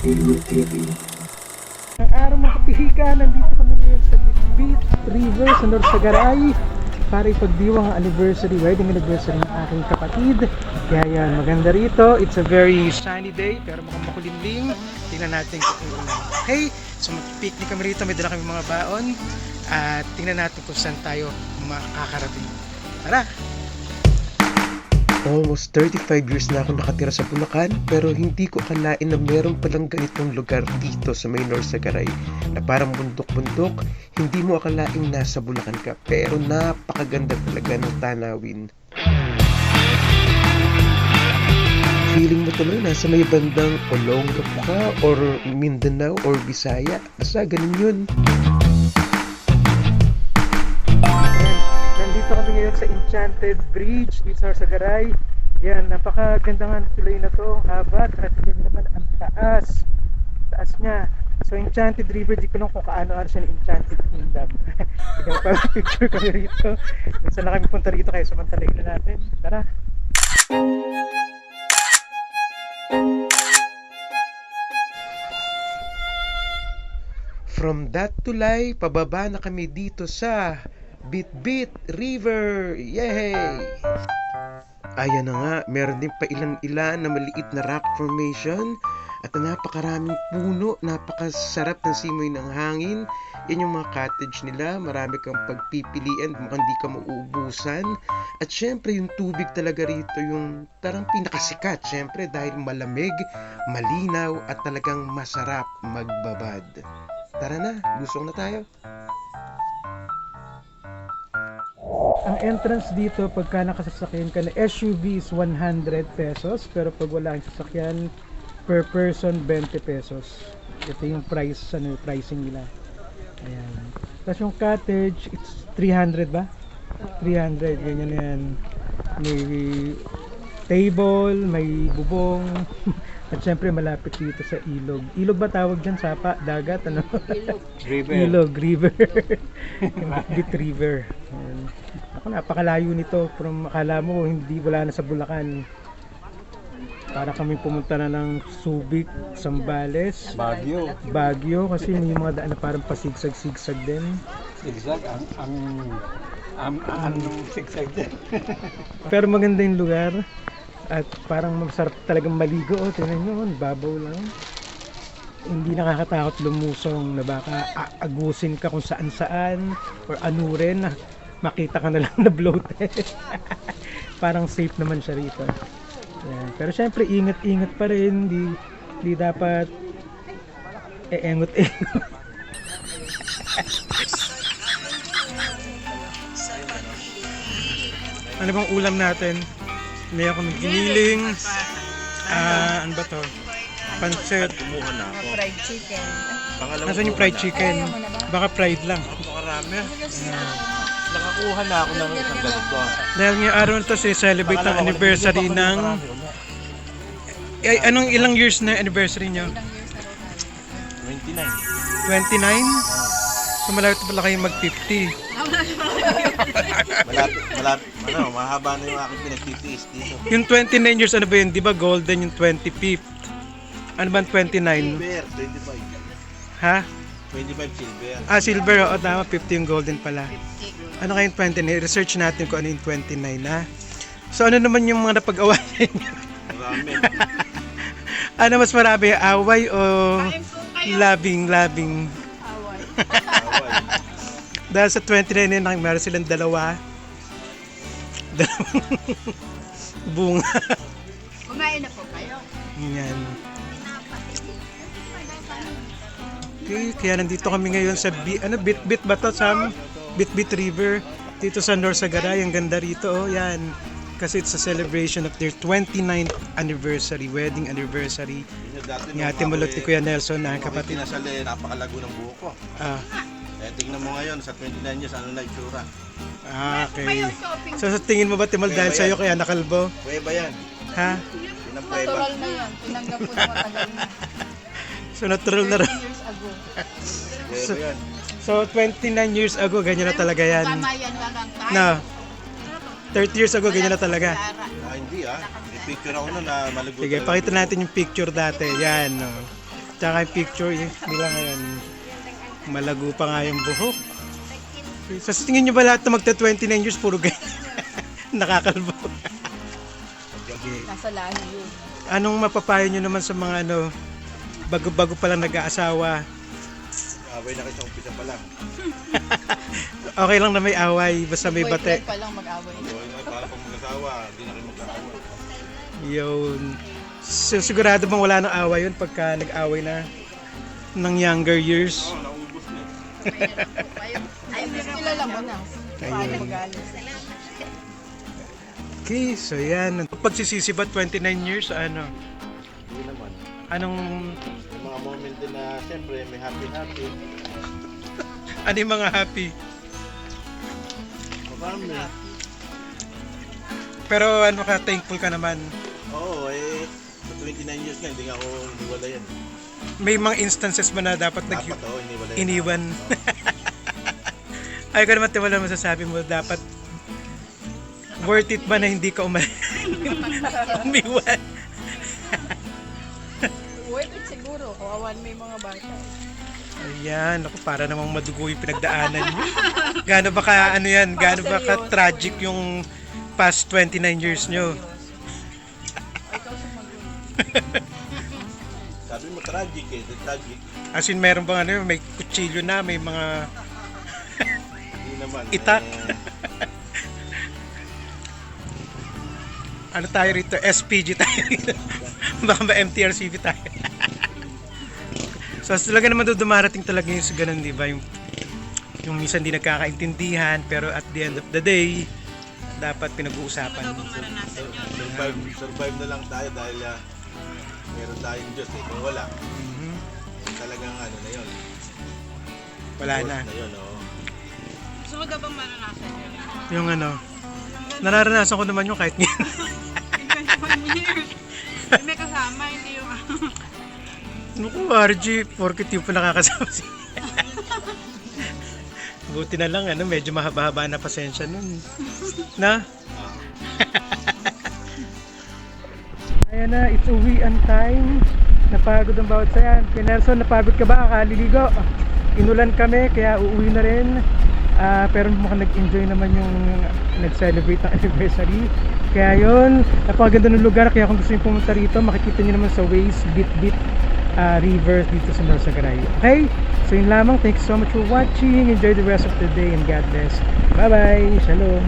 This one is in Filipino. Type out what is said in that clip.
Ang araw mga kapihika, nandito kami ngayon sa Bitbit River sa Norsagaray para ipagdiwang ang anniversary, wedding anniversary ng aking kapatid. Kaya yan, maganda rito. It's a very sunny day pero mukhang makulimlim. Tingnan natin kung ulan. Okay, so mag-picnic kami rito, may dala kami mga baon at tingnan natin kung saan tayo makakarating. Tara! Almost 35 years na ako nakatira sa Bulacan pero hindi ko akalain na meron palang ganitong lugar dito sa may Norsagaray na parang bundok-bundok. Hindi mo akalaing nasa Bulacan ka pero napakaganda talaga ng tanawin. Feeling mo tuloy nasa may bandang Olongapo ka or Mindanao or Bisaya. Basta ganun yun. Nandito kami ngayon sa Enchanted Bridge dito sa Norsagaray. Yan, napakaganda nga tuloy na to, haba, at tingnan naman ang taas niya. So Enchanted River, di ko lang kung kaano-ano siya ng Enchanted Kingdom. Ikaw pa, picture kami rito. Minsan na kami punta rito kaya samantalay na natin. Tara! From that tulay, pababa na kami dito sa Bitbit River. Yay! Ayan na nga, meron din pa ilan-ilan na maliit na rock formation at napakaraming puno, napakasarap ng simoy ng hangin. Yan yung mga cottage nila, marami kang pagpipilian, mukhang di ka mauubusan. At syempre yung tubig talaga rito yung tarang pinakasikat, syempre dahil malamig, malinaw at talagang masarap magbabad. Tara na, lusong na tayo. Ang entrance dito, pagka nakasasakyan ka na SUV is 100 pesos. Pero pag wala ang sasakyan, per person 20 pesos. Ito yung price, pricing nila. Ayan. Tapos yung cottage, it's 300 ba? 300, ganyan yan. May table, may bubong. At syempre malapit dito sa ilog. Ilog ba tawag dyan? Sapa? Dagat? Ano? River. Ilog, river. Bitbit River. Ayan. Ako, napakalayo nito. From akala mo hindi, wala na sa Bulacan. Para kami pumunta na ng Subic, Zambales, Baguio kasi may mga daan na parang pasigsag-sigsag din. Sigsag ang sigsag din. Pero maganda yung lugar at parang masarap talagang maligo. Oh, tingnan nyo, babaw lang. Hindi nakakatakot lumusong na baka aagusin ka kung saan-saan or anurin na makita ka na lang na bloated. Parang safe naman siya rito. Yan. Pero syempre ingat-ingat pa rin, di dapat eengot-engot. Ano bang ulam natin? May ako ng giniling. Ano ba to? Pancit. Kumuha na ako. Fried chicken. Nasaan yung fried chicken? Baka fried lang. Napakarami. Nakakuha na ako ng isang ganito. Dahil ngayong araw na to, celebrate ang anniversary ng... Ay, anong ilang years na anniversary nyo? 29. 29? So malapit pala kayo mag-50. Malapit, mahaba na yung aking pinagtitiis dito. Yung 29 years, ano ba yun? Di ba golden yung 25th? Ano ba 29? Silver, 25. Ha? 25 silver. Ah, silver. O, tama. 50 yung golden pala. Ano kayong 29? Research natin kung ano yung 29, ha? So, ano naman yung mga napag-awayan nyo? Marami. Ano mas marami? Away o labing? Away. Dahil sa 29 na meron silang dalawang bunga. Kumain na po kayo. Yan. Okay, kaya nandito kami ngayon sa Bitbit ba to, Sam? Bitbit River dito sa Norsagaray. Ang ganda rito, oh, yan. Kasi it's a celebration of their 29th anniversary, wedding anniversary. Ni Ate Mulot ni Kuya Nelson na kapatid. Pinasali, napakalago ng buhok ko. Tingnan mo ngayon, sa 29 years, ano na itsura? Okay. So sa tingin mo ba, Timol, dahil sa'yo kaya nakalbo? Pweba yan. Ha? Yun ang pweba. Natural na yan. Tinanggap ko na matagal na. So natural na rin. 30 years ago. Pweba yan. So 29 years ago, ganyan na talaga yan. Tama yan lang ang time. Na, 30 years ago, ganyan na talaga. Hindi May picture ako na malagod. Sige, pakita natin yung picture dati. Yan, no. Tsaka yung picture nila ngayon. Malago pa nga yung buhok. So, sa tingin nyo ba lahat na magta 29 years puro ganyan? Nakakalbo. Nasa lahi yun. Anong mapapayo nyo naman sa mga bago-bago pa lang nag-aasawa? Away na kayo sa umpisa pa lang. Okay lang na may away, basta may bate. Boyfriend pa lang mag-away. Away na para pag mag-asawa, hindi na kayo magkakawa. Yun. So, sigurado bang wala nang away yun pagka nag-away na ng younger years? Oo, naubos na. Ay, mas kilala mo na. Paano mag-alis? Okay, so yan. Pagsisisi ba 29 years, ano? Hindi naman. Anong, May mga moment din na siyempre may happy-happy. ano yung mga happy? Marami. Pero ano ka, thankful ka naman. Oo, sa 29 years nga, hindi nga ako iniwala yan. May mga instances ba na dapat Dapat oo, iniwala yan. iniwan? Ay ko naman wala masasabi mo, dapat worth it ba na hindi ka umiwan? Worth it siguro. Kawawan may mga bata. Ayan, ako para namang madugo yung pinagdaanan niyo. Gaano ba ka, ano yan, gaano ba ka tragic yung past 29 years nyo? Sabi mo tragic tragic. As in, meron bang ano, may kutsilyo na, may mga Hindi naman. itak. Ano tayo rito? SPG tayo rito. Baka ba MTRCB tayo? So, talaga naman doon dumarating talaga yung sa ganun, di ba? Yung minsan di nagkakaintindihan, pero at the end of the day, dapat pinag-uusapan. Survive na lang tayo dahil meron tayong Diyos eh. Kung wala, Mhm. talagang ano na yun. Wala na. Na yun, oo. Gusto mo daw bang maranasan yun? Yung ano, nararanasan ko naman yung kahit ngayon. 21 years. May kasama, hindi yung Naku, RG, porkit yung pa nakakasama siya. Buti na lang, ano, medyo mahaba-haba na pasensya nun. Na? Ayan na, it's uwian time. Napagod ang bawat sayan. Kay Nelson, napagod ka ba? Kaliligo. Inulan kami, kaya uuwi na rin. Pero mukhang nag-enjoy naman yung nag-celebrate ng anniversary. Kaya yun, napakaganda ng lugar. Kaya kung gusto nyo pumunta rito, makikita nyo naman sa Waze, Bit-Bit River dito sa Norsagaray. Okay? So yun lamang. Thanks so much for watching. Enjoy the rest of the day and God bless. Bye-bye. Shalom.